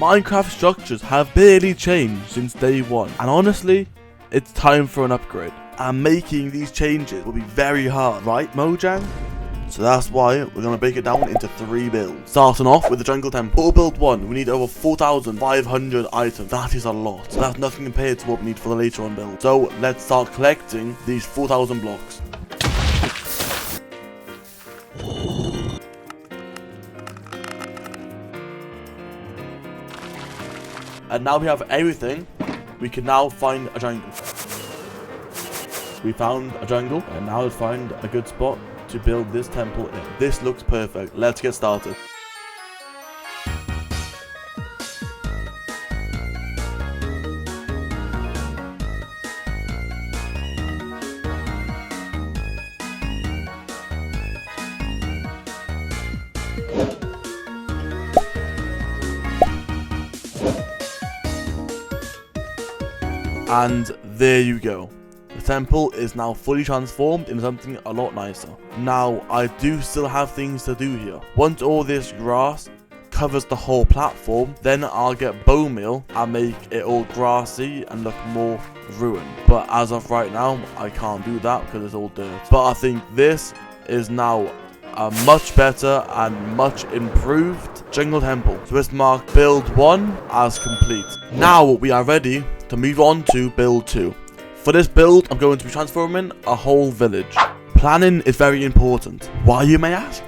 Minecraft structures have barely changed since day one, and honestly, it's time for an upgrade. And making these changes will be very hard, right, Mojang? So that's why we're going to break it down into 3 builds. Starting off with the Jungle Temple. For build 1, we need over 4,500 items. That is a lot. So that's nothing compared to what we need for the later on build. So let's start collecting these 4,000 blocks. And now we have everything, we can now find a jungle. We found a jungle, and now let's find a good spot to build this temple in. This looks perfect. Let's get started. And there you go. The temple is now fully transformed into something a lot nicer. Now, I do still have things to do here. Once all this grass covers the whole platform, then I'll get bone meal and make it all grassy and look more ruined. But as of right now, I can't do that because it's all dirt. But I think this is now a much better and much improved jungle temple. So let's mark build 1 as complete. Now we are ready to move on to build 2. For this build, I'm going to be transforming a whole village. Planning is very important. Why, you may ask?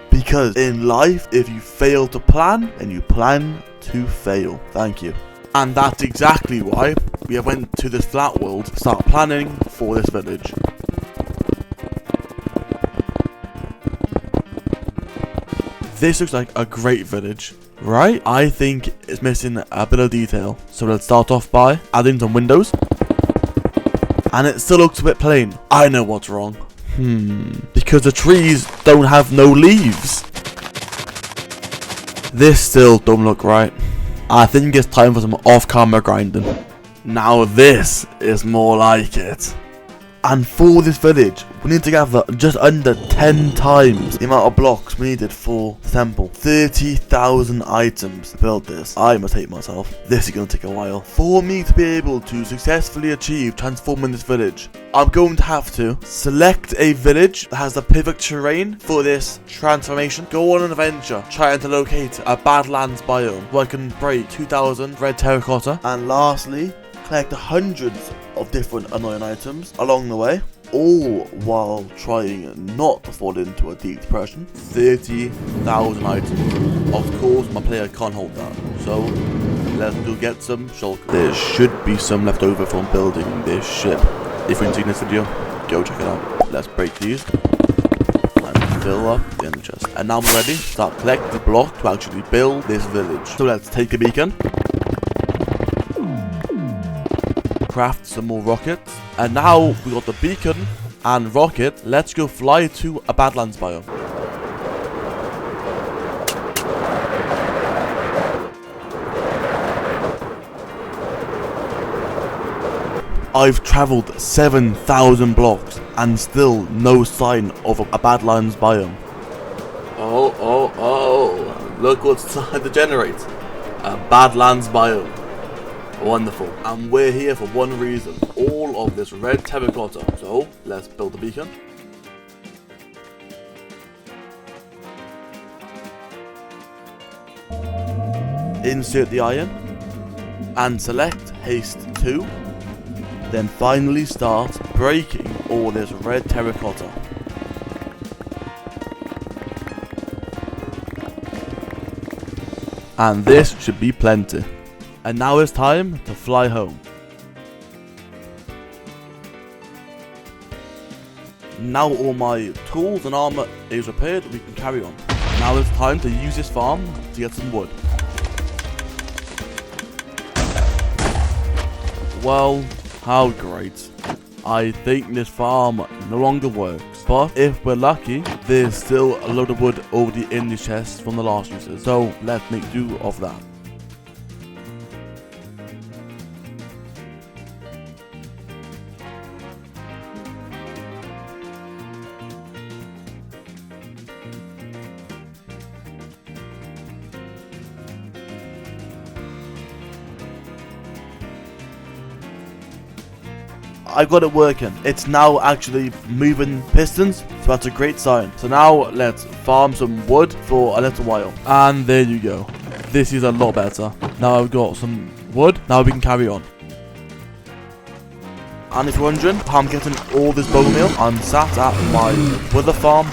Because in life, if you fail to plan, then you plan to fail. Thank you. And that's exactly why we have went to this flat world to start planning for this village. This looks like a great village, right? I think it's missing a bit of detail. So let's start off by adding some windows. And it still looks a bit plain. I know what's wrong. Because the trees don't have no leaves. This still don't look right. I think it's time for some off-camera grinding. Now this is more like it. And for this village, we need to gather just under 10 times the amount of blocks we needed for the temple. 30,000 items to build this. I must hate myself. This is going to take a while. For me to be able to successfully achieve transforming this village, I'm going to have to select a village that has the perfect terrain for this transformation. Go on an adventure trying to locate a Badlands biome where I can break 2,000 red terracotta. And lastly, collect hundreds of different annoying items along the way, all while trying not to fall into a deep depression. 30,000 items. Of course, my player can't hold that. So, let's go get some shulkers. There should be some left over from building this ship. If you're enjoying this video, go check it out. Let's break these and fill up the end chest. And now I'm ready to start collecting the block to actually build this village. So let's take a beacon. Craft some more rockets, and now we got the beacon and rocket. Let's go fly to a Badlands biome. I've traveled 7,000 blocks and still no sign of a Badlands biome. Oh, look what's inside the generator. A Badlands biome. Wonderful. And we're here for one reason. All of this red terracotta. So, let's build the beacon. Insert the iron. And select haste 2. Then finally start breaking all this red terracotta. And this should be plenty. And now it's time to fly home. Now all my tools and armor is repaired, we can carry on. Now it's time to use this farm to get some wood. Well, how great. I think this farm no longer works. But if we're lucky, there's still a load of wood already in the chest from the last users. So let's make do of that. I got it working. It's now actually moving pistons, so that's a great sign. So now let's farm some wood for a little while. And there you go. This is a lot better. Now I've got some wood, now we can carry on. And if you're wondering how I'm getting all this bone meal, I'm sat at my wither farm.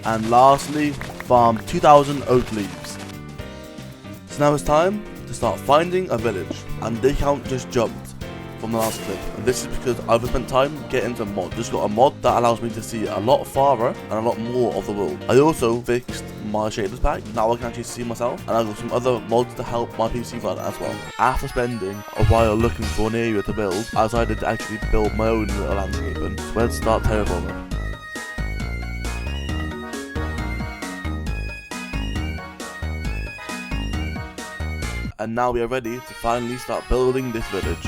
And lastly, farm 2,000 oak leaves. So now it's time to start finding a village. And the count just jumped from the last clip. And this is because I've spent time getting into a mod. Just got a mod that allows me to see a lot farther and a lot more of the world. I also fixed my shaders pack. Now I can actually see myself. And I've got some other mods to help my PC run as well. After spending a while looking for an area to build, I decided to actually build my own little landscaping. So let's start terraforming. And now we are ready to finally start building this village.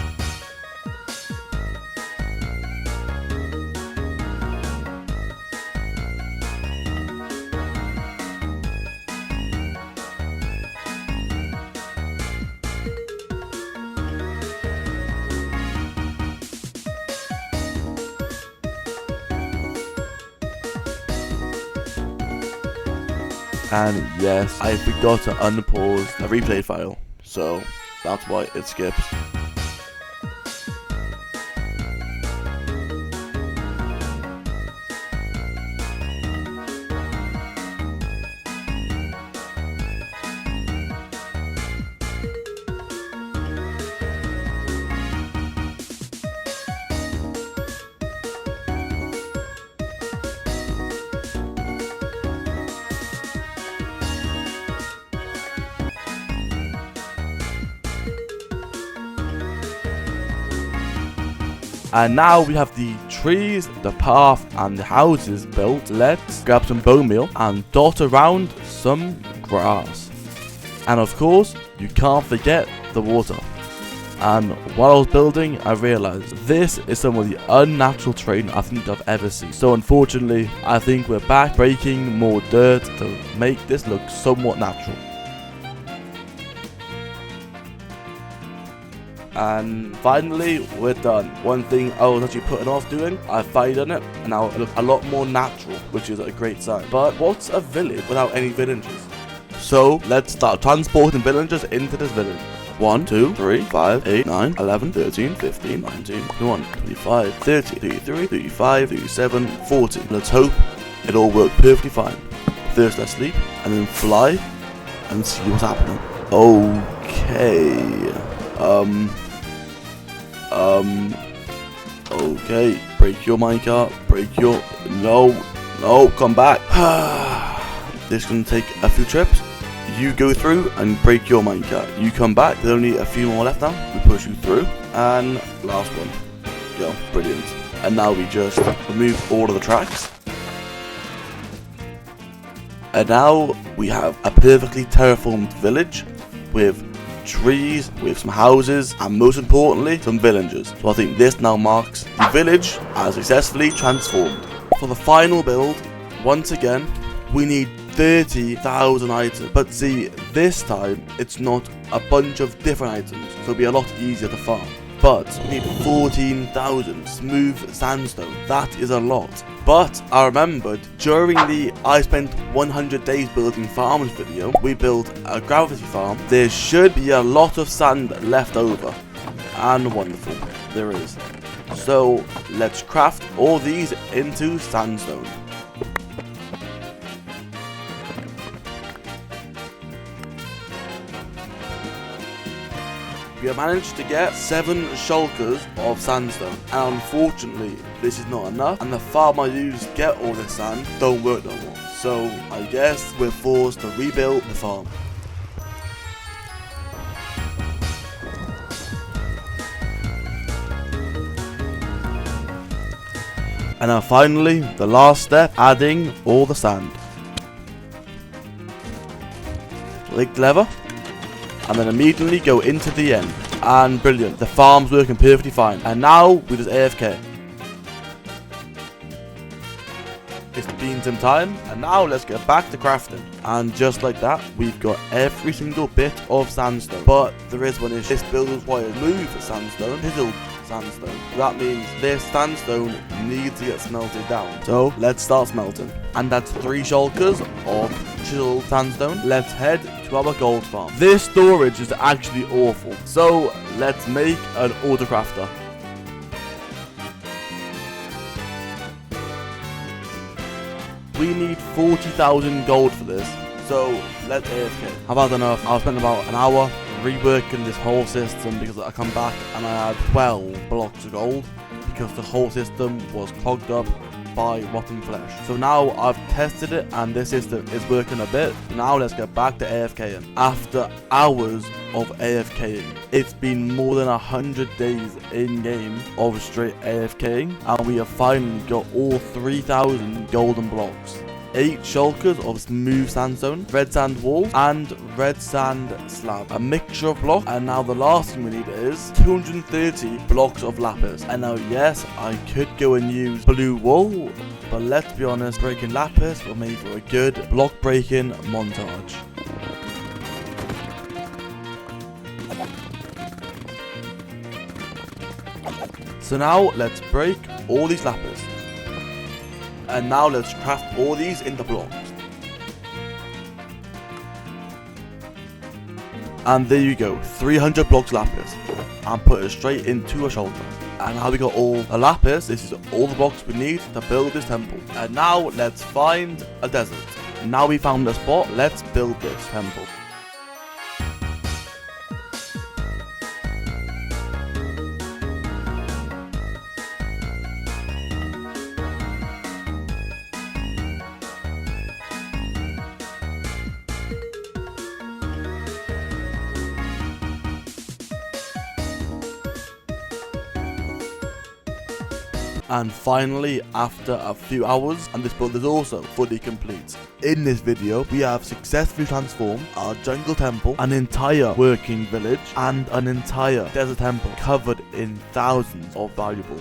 And yes, I forgot to unpause the replay file. So that's why it skips. And now we have the trees, the path and the houses built. Let's grab some bone meal and dot around some grass. And of course, you can't forget the water. And while I was building, I realized this is some of the unnatural terrain I think I've ever seen. So unfortunately, I think we're back breaking more dirt to make this look somewhat natural. And finally, we're done. One thing I was actually putting off doing, I've finally done it, and now it looks a lot more natural, which is a great sign. But what's a village without any villagers? So let's start transporting villagers into this village. 1, 2, 3, 5, 8, 9, 11, 13, 15, 19, 21, 25, 30, 33, 35, 37, 40. Let's hope it all worked perfectly fine. First let's sleep, and then fly, and see what's happening. Okay. Okay, break your minecart, no, come back. This is gonna take a few trips. You go through and break your minecart. You come back, there's only a few more left now. We push you through, and last one. Go, brilliant. And now we just remove all of the tracks. And now we have a perfectly terraformed village with trees, with some houses, and most importantly, some villagers. So I think this now marks the village as successfully transformed. For the final build, once again, we need 30,000 items. But see, this time, it's not a bunch of different items, so it'll be a lot easier to farm. But we need 14,000 smooth sandstone. That is a lot. But I remembered during the I spent 100 days building farms video, we built a gravity farm. There should be a lot of sand left over. And wonderful, there is. So let's craft all these into sandstone. We have managed to get 7 shulkers of sandstone, and unfortunately this is not enough, and the farm I used to get all this sand don't work no more. So I guess we're forced to rebuild the farm. And now finally, the last step, adding all the sand. Click the lever, and then immediately go into the end. And brilliant, the farm's working perfectly fine. And now we just AFK. It's been some time, and now let's get back to crafting. And just like that, we've got every single bit of sandstone. But there is one issue. This build requires smooth sandstone, chiseled sandstone. That means this sandstone needs to get smelted down. So let's start smelting. And that's 3 shulkers of chiseled sandstone. Let's head to our gold farm. This storage is actually awful. So let's make an auto crafter. We need 40,000 gold for this, so let's AFK. I've had enough. I've spent about an hour reworking this whole system because I come back and I had 12 blocks of gold because the whole system was clogged up by rotten flesh. So now I've tested it and this system is working a bit. Now let's get back to AFKing. After hours of AFKing, it's been more than 100 days in game of straight AFKing, and we have finally got all 3,000 golden blocks. 8 shulkers of smooth sandstone, red sand walls, and red sand slab. A mixture of blocks, and now the last thing we need is 230 blocks of lapis. And now yes, I could go and use blue wool, but let's be honest, breaking lapis will make for a good block breaking montage. So now let's break all these lapis. And now let's craft all these into blocks. And there you go, 300 blocks lapis. And put it straight into a shulker. And now we got all the lapis. This is all the blocks we need to build this temple. And now let's find a desert. Now we found a spot, let's build this temple. And finally, after a few hours, and this build is also fully complete. In this video, we have successfully transformed our jungle temple, an entire working village, and an entire desert temple covered in thousands of valuables.